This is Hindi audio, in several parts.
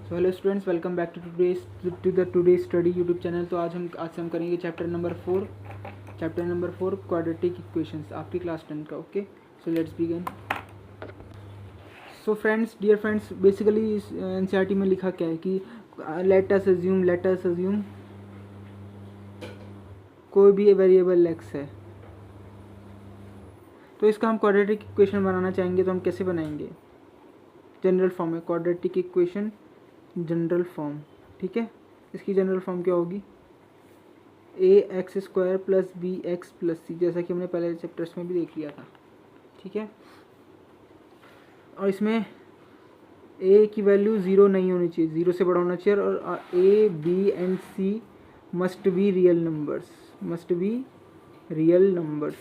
So hello students, welcome back to the today study YouTube channel. तो आज हम करेंगे चैप्टर नंबर 4 क्वाड्रेटिक इक्वेशंस, आपकी क्लास 10 का। Okay, so let's begin. So friends, dear friends, basically इस एनसीईआरटी में लिखा क्या है कि लेट अस अज्यूम कोई भी वेरिएबल एक्स है, तो इसका हम क्वाड्रेटिक इक्वेशन बनाना चाहेंगे। तो हम कैसे बनाएंगे? जनरल फॉर्म है क्वाड्रेटिक इक्वेशन, जनरल फॉर्म। ठीक है, इसकी जनरल फॉर्म क्या होगी? A x square plus b x plus c, जैसा कि हमने पहले चैप्टर्स में भी देख लिया था। ठीक है, और इसमें ए की वैल्यू ज़ीरो नहीं होनी चाहिए, ज़ीरो से बड़ा होना चाहिए। और a b and c must be real numbers.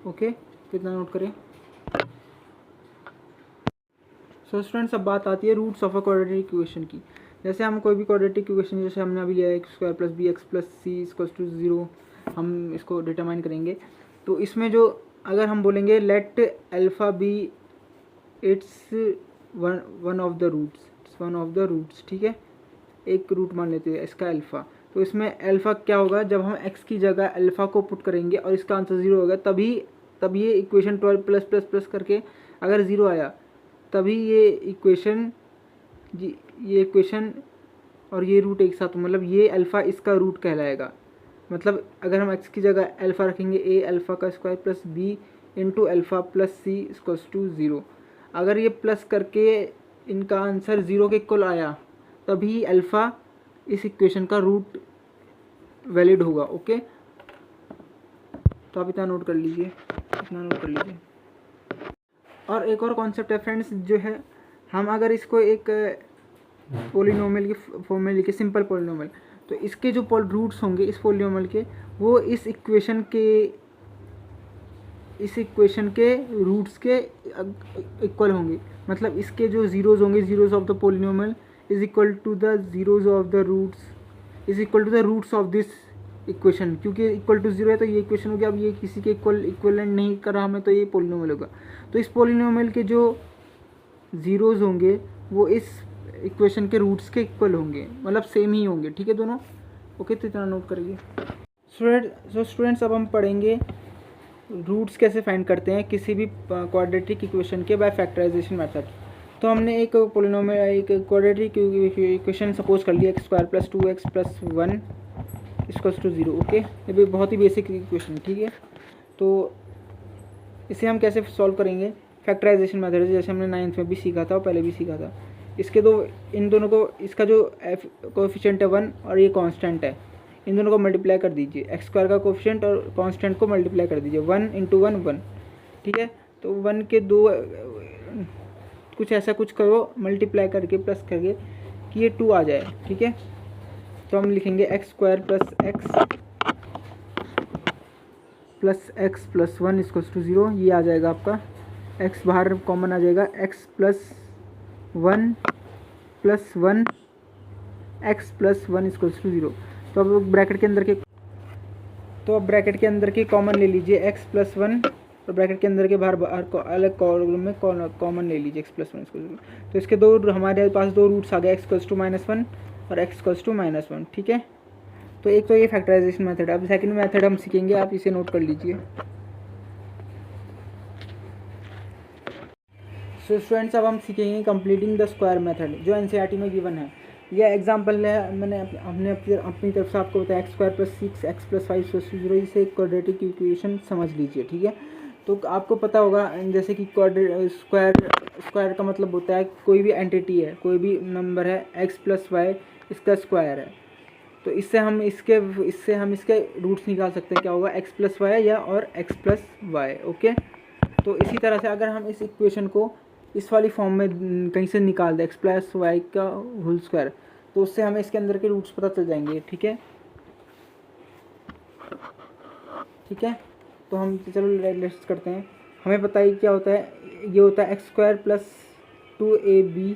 Okay, कितना नोट करें? सो स्टूडेंट्स, अब बात आती है roots of a quadratic equation की। जैसे हम कोई भी क्वाड्रेटिक इक्वेशन, जैसे हमने अभी लिया x square plus b x plus c equals to zero, हम इसको डिटरमाइन करेंगे। तो इसमें जो अगर हम बोलेंगे let alpha be it's one of the roots, ठीक है, एक रूट मान लेते हैं इसका अल्फ़ा। तो इसमें अल्फ़ा क्या होगा? जब हम एक्स की जगह अल्फ़ा को पुट करेंगे और इसका आंसर ज़ीरो होगा, तब ये इक्वेशन 12 प्लस प्लस प्लस करके अगर ज़ीरो आया, तभी ये इक्वेशन और ये रूट एक साथ, मतलब ये अल्फ़ा इसका रूट कहलाएगा। मतलब अगर हम एक्स की जगह अल्फ़ा रखेंगे, ए अल्फ़ा का square plus b into alpha plus c equals to zero, अगर ये प्लस करके इनका आंसर ज़ीरो के इक्वल आया, तभी अल्फ़ा इस इक्वेशन का रूट वैलिड होगा। ओके, तो आप इतना नोट कर लीजिए। और एक और कॉन्सेप्ट है फ्रेंड्स, जो है हम अगर इसको एक पोलिनोमियल की फॉर्म में लिखे, सिंपल पोलिनोमियल, तो इसके जो रूट्स होंगे इस पोलिनोमियल के, वो इस इक्वेशन के रूट्स के इक्वल होंगे। मतलब इसके जो ज़ीरोज़ होंगे, zeros of the polynomial is equal to the zeros of the roots is equal to the roots of this equation. क्योंकि इक्वल टू ज़ीरो है तो ये इक्वेशन हो गया। अब ये किसी के इक्वलेंट नहीं करा हमें, तो ये पोलिनोमियल होगा। तो इस पोलिनोमियल के जो ज़ीरोज़ होंगे वो इस इक्वेशन के रूट्स के इक्वल होंगे, मतलब सेम ही होंगे। ठीक है दोनों? ओके, तो इतना नोट करिए स्टूडेंट्स। अब हम पढ़ेंगे रूट्स कैसे फाइंड करते हैं किसी भी क्वाड्रेटिक इक्वेशन के बाय फैक्टराइजेशन मेथड। तो हमने एक पोलिनोमियल, एक क्वाड्रेटिक इक्वेशन सपोज कर लिया, x square plus 2x plus 1 equals to zero. Okay, ये भी बहुत ही बेसिक इक्वेशन। ठीक है, तो इसे हम कैसे सॉल्व करेंगे? फैक्टराइजेशन मेथड, जैसे हमने 9th में भी सीखा था और पहले भी सीखा था। इन दोनों को, इसका जो कोएफिशिएंट है 1 और ये कांस्टेंट है, इन दोनों को मल्टीप्लाई कर दीजिए। एक्स स्क्वायर का कोएफिशिएंट और कांस्टेंट को मल्टीप्लाई कर दीजिए, 1 इंटू 1 1। ठीक है, तो 1 के दो कुछ ऐसा कुछ करो, मल्टीप्लाई करके प्लस करके कि ये 2 आ जाए। ठीक है, तो हम लिखेंगे x square plus x plus 1 equals to zero. ये आ जाएगा आपका, एक्स बाहर कॉमन आ जाएगा, x plus 1 plus 1 x plus 1 equals to zero. तो अब ब्रैकेट के अंदर के कॉमन ले लीजिए एक्स प्लस 1, और ब्रैकेट के अंदर के बाहर अलग कॉलम में कॉमन ले लीजिए एक्स प्लस 1 इक्वल्स टू। तो इसके हमारे पास दो रूट्स आ गए, एक्स इक्वल्स टू -1 और एक्स इक्वल्स टू -1। ठीक है, तो एक तो ये फैक्टराइजेशन मेथड। अब सेकंड मेथड हम सीखेंगे, आप इसे नोट कर लीजिए। सो स्टूडेंट्स, अब हम सीखेंगे कंप्लीटिंग द स्क्वायर मेथड, जो एनसीईआरटी में गिवन है। यह एग्जांपल है, हमने अपनी तरफ से आपको बताया, x square plus 6x plus 5 equals to 0। इसे एक क्वाड्रेटिक इक्वेशन समझ लीजिए। ठीक है, तो आपको पता होगा जैसे कि स्क्वायर का मतलब होता है कोई भी एंटिटी है, कोई भी नंबर है, x प्लस वाई इसका स्क्वायर है। तो इससे हम इसके रूट्स निकाल सकते हैं। क्या होगा? x प्लस वाई या और x प्लस वाई। ओके, तो इसी तरह से अगर हम इस इक्वेशन को इस वाली फॉर्म में कहीं से निकाल दें, एक्स प्लस वाई का होल स्क्वायर, तो उससे हमें इसके अंदर के रूट्स पता चल जाएंगे। ठीक है, तो हम चलो लेट्स करते हैं। हमें पता है क्या होता है, ये होता है x square plus 2ab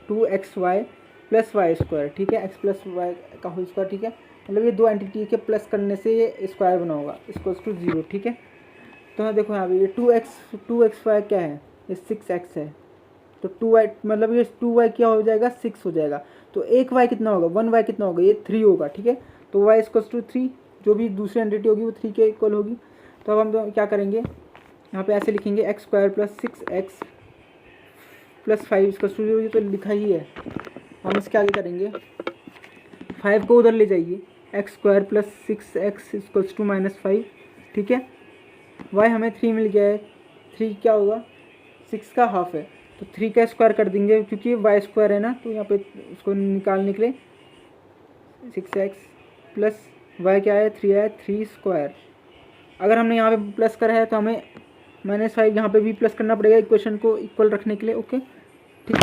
2xy plus y square. ठीक है, एक्स प्लस वाई का होल स्क्वायर। ठीक है, मतलब ये दो एंटिटी के प्लस करने से ये स्क्वायर बना होगा, इक्वल्स टू 0। ठीक है, तो देखो यहाँ पे ये 2xy क्या है? ये 6x है। तो 2y मतलब ये 2y क्या हो जाएगा 6 हो जाएगा। तो एक y कितना होगा 1y कितना होगा ये 3 होगा, ठीक है। तो y इक्वल्स टू 3, जो भी दूसरी एंटिटी होगी वो 3 के इक्वल होगी। तो अब हम क्या करेंगे यहाँ पे ऐसे लिखेंगे x square plus 6x plus 5 equals to 0, ये तो लिखा ही है। हम इसके आगे करेंगे 5 को उधर ले जाइए, x square plus 6x equals to -5, ठीक है। y हमें 3 मिल गया है, 3 क्या होगा 6 का हाफ है, तो 3 का स्क्वायर कर देंगे क्योंकि y स्क्वायर है ना, तो यहाँ पे उसको निकालने के लिए 6x प्लस y क्या है 3 है, 3 स्क्वायर। अगर हमने यहाँ पे प्लस करा है तो हमें -5 यहाँ पे भी प्लस करना पड़ेगा इक्वेशन को इक्वल रखने के लिए, ओके ठीक है।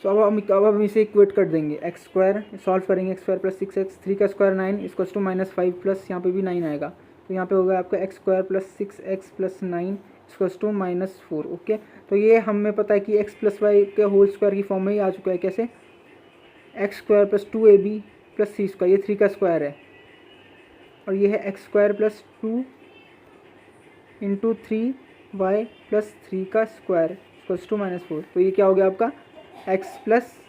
सो अब हम इसे इक्वेट कर देंगे, एक्स स्क्वायर सॉल्व करेंगे, एक्स स्क्वायर प्लस 6x, 3 का स्क्वायर 9 इक्वल्स टू -5 प्लस यहाँ पे भी 9 आएगा, तो यहाँ पे होगा आपका x square plus 6x plus 9 equals to -4, okay. तो ये हमें पता है कि x प्लस वाई के होल स्क्वायर की फॉर्म में ही आ चुका है, कैसे x square plus 2ab plus c square, ये 3 का स्क्वायर है, और ये है x square plus 2 into 3y plus 3 का स्क्वायर इक्वल्स टू -4। तो ये क्या हो गया आपका x प्लस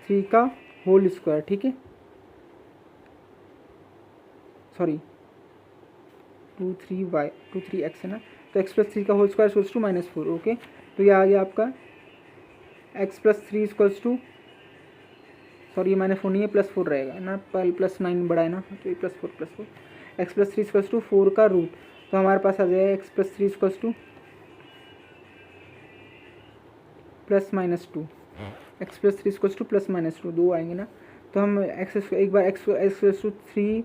3 का होल स्क्वायर, ठीक है, सॉरी 3x है ना, तो x प्लस 3 का whole square equals to -4, okay. तो ये आ गया आपका x plus 3 equals to, sorry ये -4 नहीं है +4 रहेगा ना, +9 बड़ा है ना, तो ये +4 एक्स प्लस 3 इक्वल्स टू 4 का रूट, तो हमारे पास आ जाएगा x plus 3 equals to +-2, x plus 3 equals to +-2, 2 आएंगे ना, तो हम एक बार x इक्वल्स टू 3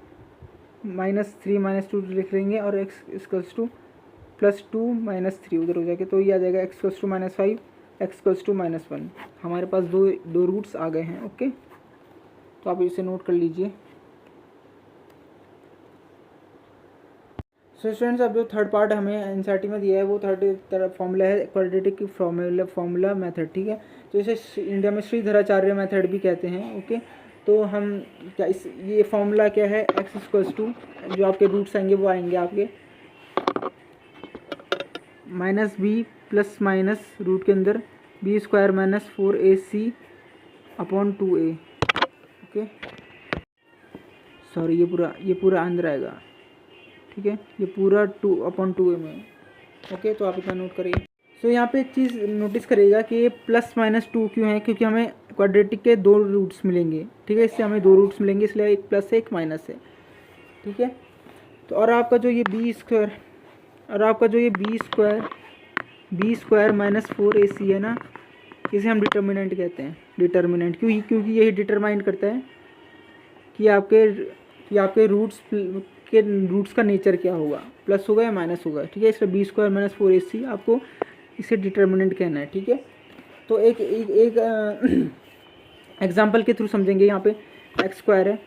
-2 लिख लेंगे, और x इक्वल्स टू +2 -3 उधर हो जाएगा, तो ये आ जाएगा x equals to -5, x equals to -1। हमारे पास दो रूट्स आ गए हैं, ओके। तो आप इसे नोट कर लीजिए। सो स्टूडेंट्स, अब जो थर्ड पार्ट हमें एनसीईआरटी में दिया है वो थर्ड फॉर्मूला है क्वाड्रेटिक फॉर्मूला मेथड, ठीक है। तो इसे इंडिया में श्रीधराचार्य मेथड भी कहते हैं, ओके। तो हम क्या ये फॉर्मूला क्या है, x इक्वल्स टू जो आपके रूट्स आएंगे वो आएंगे आपके -b प्लस माइनस रूट के अंदर b square -4ac upon 2a, okay. Sorry ये पूरा अंदर आएगा, ठीक है, ये पूरा 2/2a में, ओके। तो आप इतना नोट करिए। सो यहाँ पे एक चीज़ नोटिस करिएगा कि ये +-2 क्यों है, क्योंकि हमें क्वाड्रेटिक के 2 रूट्स मिलेंगे, ठीक है, इससे हमें 2 रूट्स मिलेंगे, इसलिए एक प्लस है एक माइनस है, ठीक है। तो और आपका जो ये b स्क्वायर -4ac है ना, इसे हम डिटर्मिनेंट कहते हैं, डिटर्मिनेंट क्योंकि यही डिटरमाइन करता है कि आपके रूट्स का नेचर क्या होगा, प्लस होगा या माइनस होगा, ठीक है। इसलिए b स्क्वायर -4ac आपको इसे डिटर्मिनेंट कहना है, ठीक है। तो एक एग्जांपल के थ्रू समझेंगे। यहाँ पे एक्स स्क्वायर है,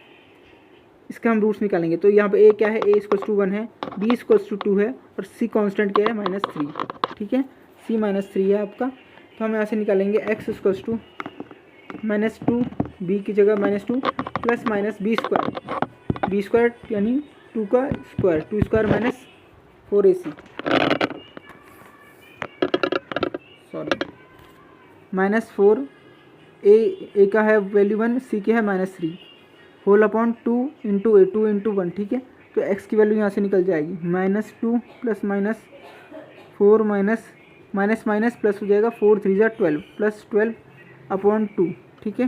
इसके हम रूट्स निकालेंगे। तो यहाँ पे a क्या है, a इक्वल्स टू 1 है, b इक्वल्स टू 2 है, और c कांस्टेंट क्या है -3, ठीक है, c -3 है आपका। तो हम यहाँ से निकालेंगे x इक्वल्स टू -2, b की जगह -2 प्लस माइनस b स्क्वायर यानी 2 का square, 2 square -4ac, sorry -4, a का है वैल्यू 1, c की है -3 होल अपॉन 2 इंटू 1, ठीक है। तो x की वैल्यू यहाँ से निकल जाएगी -2 प्लस -4 माइनस प्लस हो जाएगा 4 3 जा 12 प्लस 12/2, ठीक है।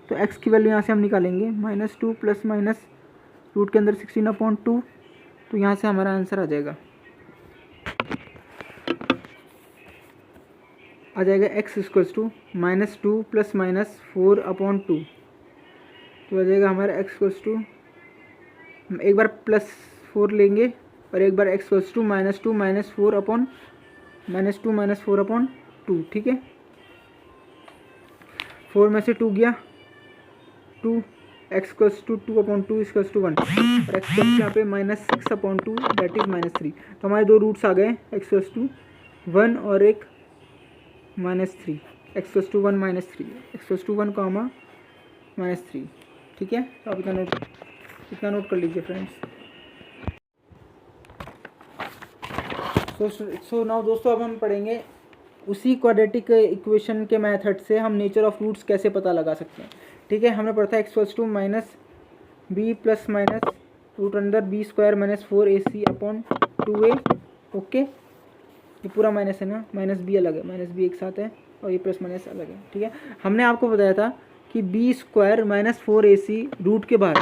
तो x की वैल्यू यहाँ से हम निकालेंगे -2 प्लस माइनस रूट के अंदर 16/2, तो यहाँ से हमारा आंसर आ जाएगा x इक्वल्स टू -2 प्लस -4/2, तो आ जाएगा हमारा x इक्वल्स टू, एक बार +4 लेंगे और एक बार x इक्वल्स टू -2 -4/2, ठीक है। 4 में से 2 गया 2, x equals to 2/2 equals to 1, और x इक्वल्स यहाँ पे -6/2 दैट इज -3। तो हमारे 2 रूट्स आ गए, x इक्वल्स टू 1 और एक -3, x equals to 1 -3, x equals to 1 -3, ठीक है। तो आप इतना नोट कर लीजिए फ्रेंड्स। सो नाउ दोस्तों अब हम पढ़ेंगे उसी क्वाड्रेटिक इक्वेशन के मेथड से हम नेचर ऑफ रूट्स कैसे पता लगा सकते हैं। ठीक है, हमने पढ़ा था x to minus b plus minus root under b square minus 4ac upon 2a। Okay, ये पूरा माइनस है ना, माइनस बी अलग है, माइनस बी एक साथ है और ये प्लस माइनस अलग है। ठीक है, हमने आपको बताया था कि B square minus 4ac root के बाहर,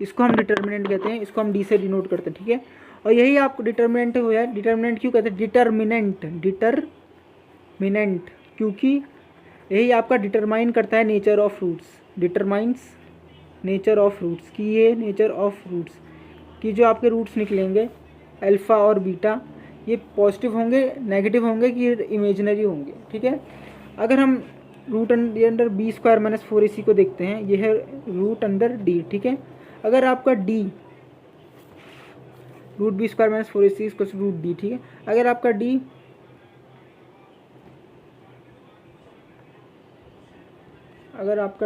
इसको हम डिटर्मिनेंट कहते हैं, इसको हम डी से डिनोट करते हैं। ठीक है, और यही आपको डिटर्मिनेंट हो जाए। डिटर्मिनेंट क्यों कहते हैं? डिटर्मिनेंट क्योंकि यही आपका डिटरमाइन करता है nature of roots, determines nature of roots की, ये नेचर ऑफ रूट्स की जो आपके रूट्स निकलेंगे अल्फ़ा और बीटा, ये पॉजिटिव होंगे, नेगेटिव होंगे कि इमेजिनरी होंगे। ठीक है, अगर हम root under b square minus 4ac को देखते हैं, ये है रूट अंडर डी। ठीक है, अगर आपका D root b square minus 4ac इसको रूट डी। ठीक है, अगर आपका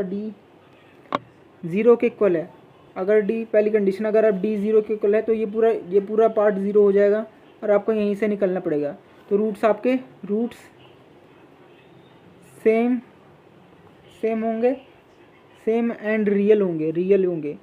डी ज़ीरो के इक्वल है, अगर डी पहली कंडीशन, अगर आप डी ज़ीरो के इक्वल है तो ये पूरा पार्ट ज़ीरो हो जाएगा और आपको यहीं से निकलना पड़ेगा। तो रूट्स आपके सेम होंगे, सेम एंड रियल होंगे।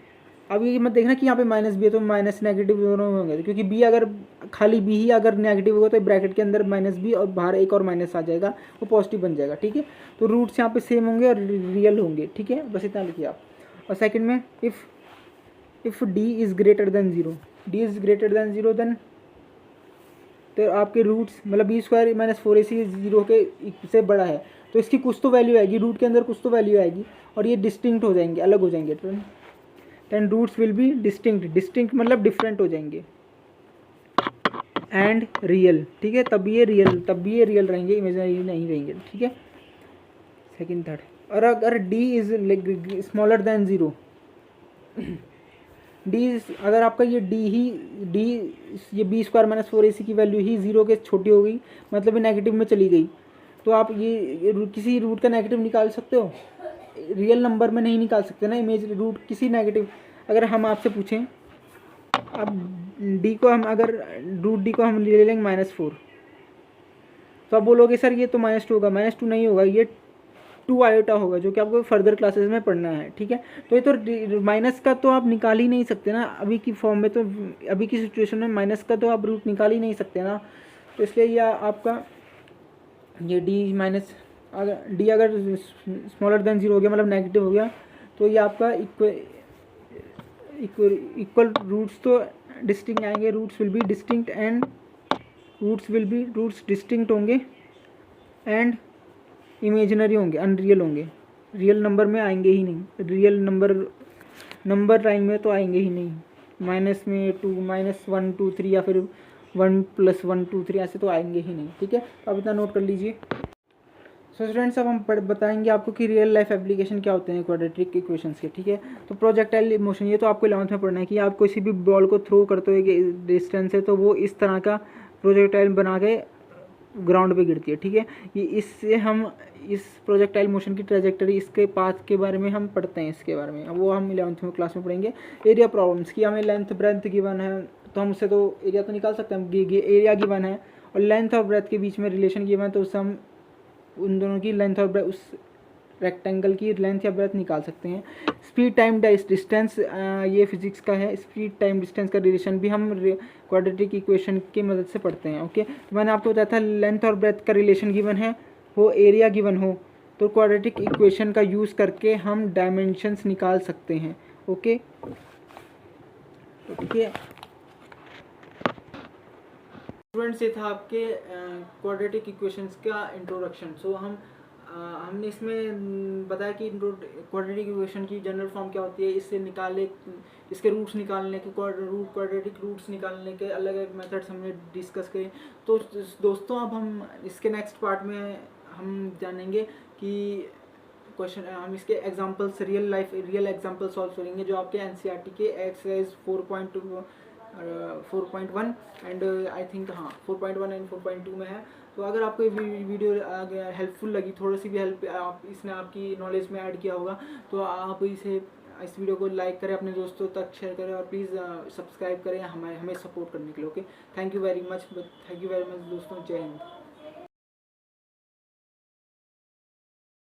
अब ये मत देखना कि यहाँ पे माइनस बी है तो माइनस नेगेटिव दोनों होंगे, क्योंकि बी अगर खाली बी ही अगर नेगेटिव होगा तो ब्रैकेट के अंदर माइनस बी और बाहर एक और माइनस आ जाएगा, वो पॉजिटिव बन जाएगा। ठीक है, तो रूट्स यहाँ पे सेम होंगे और रियल होंगे। ठीक है, बस इतना लिखिए आप। और सेकंड में if D is greater than zero then तो आपके रूट्स मतलब B square minus 4ac zero के से बड़ा है तो इसकी कुछ तो वैल्यू आएगी, रूट के अंदर कुछ तो वैल्यू आएगी और ये डिस्टिंक्ट हो जाएंगे, अलग हो जाएंगे। Then roots will be distinct मतलब डिफरेंट हो जाएंगे एंड रियल। ठीक है, तब ये रियल रहेंगे, इमेजिनरी नहीं रहेंगे। ठीक है, सेकंड थर्ड। और अगर d is smaller than zero, अगर आपका ये ये बी स्क्वायर माइनस 4ac की वैल्यू ही ज़ीरो के छोटी हो गई, मतलब ये नेगेटिव में चली गई, तो आप ये किसी रूट का नेगेटिव निकाल सकते हो, रियल नंबर में नहीं निकाल सकते ना इमेज रूट किसी नेगेटिव। अगर हम आपसे पूछें अब डी को हम अगर रूट डी को हम ले लेंगे -4, तो आप बोलोगे सर ये तो -2 होगा, -2 नहीं होगा, ये 2 आयोटा होगा, जो कि आपको फर्दर क्लासेस में पढ़ना है। ठीक है, तो ये तो माइनस का तो आप निकाल ही नहीं सकते ना अभी की फॉर्म में, तो अभी की सिचुएशन में माइनस का तो आप रूट निकाल ही नहीं सकते ना, तो इसलिए ये आपका ये डी अगर स्मॉलर देन ज़ीरो हो गया मतलब नेगेटिव हो गया, तो ये आपका इक्वल रूट्स तो डिस्टिंक्ट आएंगे, रूट्स डिस्टिंक्ट होंगे एंड इमेजिनरी होंगे, अनरियल होंगे, रियल नंबर में आएंगे ही नहीं, रियल नंबर लाइन में तो आएंगे ही नहीं, माइनस में 2 -1 2 3 या फिर 1 + 1 2 3 ऐसे तो आएंगे ही नहीं। ठीक है, तो आप इतना नोट कर लीजिए। सो स्टूडेंट्स अब हम बताएंगे आपको कि रियल लाइफ एप्लीकेशन क्या होते हैं क्वाड्रेटिक इक्वेशंस के। ठीक है, तो प्रोजेक्टाइल मोशन ये तो आपको 11th में पढ़ना है कि आप किसी भी बॉल को थ्रो करते हुए डिस्टेंस है तो वो इस तरह का प्रोजेक्टाइल बना के ग्राउंड पे गिरती है। ठीक है, ये इससे हम इस प्रोजेक्टाइल मोशन की ट्रेजेक्टरी, इसके पाथ के बारे में हम पढ़ते हैं, इसके बारे में अब वो हम 11th में क्लास में पढ़ेंगे। एरिया प्रॉब्लम्स की हमें लेंथ ब्रेथ गिवन है तो हम उससे तो एरिया तो निकाल सकते हैं, एरिया गिवन है और लेंथ और ब्रेथ के बीच में रिलेशन गिवन है, तो उससे हम उन दोनों की लेंथ और ब्रेथ, उस रेक्टेंगल की लेंथ या ब्रेथ निकाल सकते हैं। स्पीड टाइम डिस्टेंस, ये फिजिक्स का है, स्पीड टाइम डिस्टेंस का रिलेशन भी हम क्वाड्रेटिक इक्वेशन की मदद से पढ़ते हैं। ओके, तो मैंने आपको बताया था लेंथ और ब्रेथ का रिलेशन गिवन है, हो एरिया गिवन हो, तो क्वाड्रेटिक इक्वेशन का यूज़ करके हम डायमेंशंस निकाल सकते हैं। ओके, तो ठीक है स्टूडेंट्स, ये था आपके क्वाड्रेटिक इक्वेशंस का इंट्रोडक्शन। सो हमने इसमें बताया कि क्वाड्रेटिक इक्वेशन की जनरल फॉर्म क्या होती है, इसके रूट्स निकालने के क्वाड्रेटिक रूट्स निकालने के अलग अलग मेथड्स हमने डिस्कस किए। तो दोस्तों अब हम इसके नेक्स्ट पार्ट में हम जानेंगे कि क्वेश्चन हम इसके एग्जांपल्स रियल एग्जांपल सॉल्व करेंगे जो आपके एनसीईआरटी के exercise 4.1 and I think 4.1 and 4.2 में है। तो अगर आपको ये वीडियो हेल्पफुल लगी, थोड़ी सी भी हेल्प इसने आपकी नॉलेज में ऐड किया होगा, तो आप इसे इस वीडियो को लाइक करें, अपने दोस्तों तक शेयर करें और प्लीज़ सब्सक्राइब करें हमें सपोर्ट करने के लिए। Okay, thank you very much दोस्तों, जय हिंद।